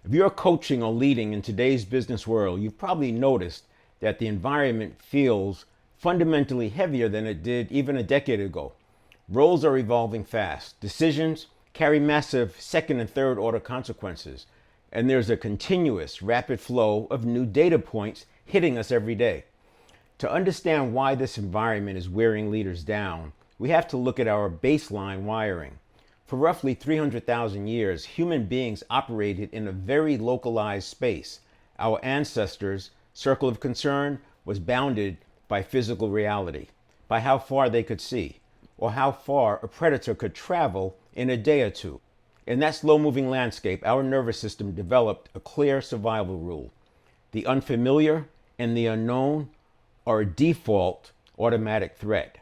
If you're coaching or leading in today's business world, you've probably noticed that the environment feels fundamentally heavier than it did even a decade ago. Roles are evolving fast. Decisions carry massive second and third order consequences. And there's a continuous, rapid flow of new data points hitting us every day. To understand why this environment is wearing leaders down, we have to look at our baseline wiring. For roughly 300,000 years, human beings operated in a very localized space. Our ancestors' circle of concern was bounded by physical reality, by how far they could see, or how far a predator could travel in a day or two. In that slow-moving landscape, our nervous system developed a clear survival rule. The unfamiliar and the unknown are a default automatic threat.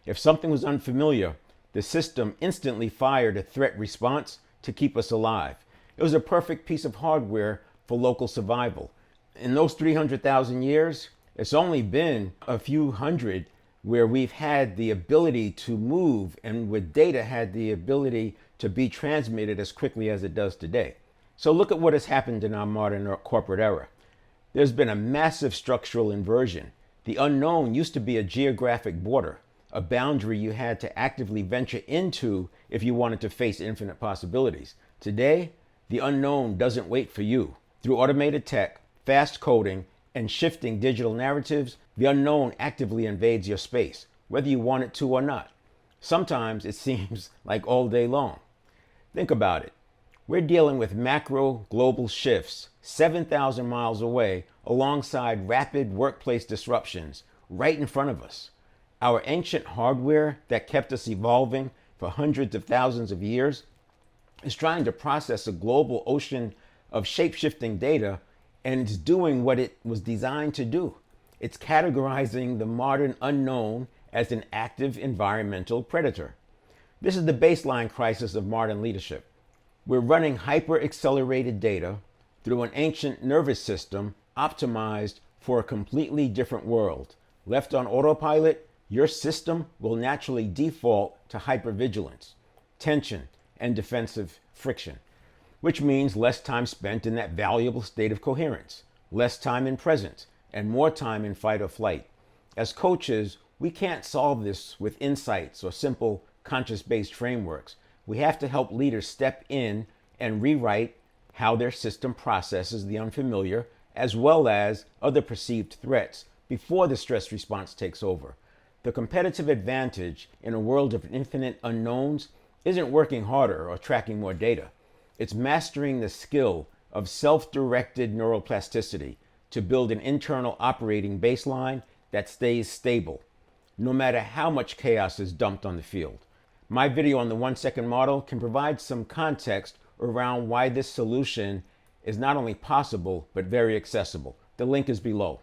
If something was unfamiliar, the system instantly fired a threat response to keep us alive. It was a perfect piece of hardware for local survival. In those 300,000 years, it's only been a few hundred where we've had the ability to move and with data had the ability to be transmitted as quickly as it does today. So look at what has happened in our modern corporate era. There's been a massive structural inversion. The unknown used to be a geographic border, a boundary you had to actively venture into if you wanted to face infinite possibilities. Today, the unknown doesn't wait for you. Through automated tech, fast coding, and shifting digital narratives, the unknown actively invades your space, whether you want it to or not. Sometimes it seems like all day long. Think about it. We're dealing with macro global shifts 7,000 miles away alongside rapid workplace disruptions right in front of us. Our ancient hardware that kept us evolving for hundreds of thousands of years is trying to process a global ocean of shape-shifting data, and it's doing what it was designed to do. It's categorizing the modern unknown as an active environmental predator. This is the baseline crisis of modern leadership. We're running hyper-accelerated data through an ancient nervous system optimized for a completely different world. Left on autopilot, your system will naturally default to hypervigilance, tension, and defensive friction, which means less time spent in that valuable state of coherence, less time in presence, and more time in fight or flight. As coaches, we can't solve this with insights or simple conscious-based frameworks. We have to help leaders step in and rewrite how their system processes the unfamiliar as well as other perceived threats before the stress response takes over. The competitive advantage in a world of infinite unknowns isn't working harder or tracking more data. It's mastering the skill of self-directed neuroplasticity to build an internal operating baseline that stays stable, no matter how much chaos is dumped on the field. My video on the 1-second model can provide some context around why this solution is not only possible, but very accessible. The link is below.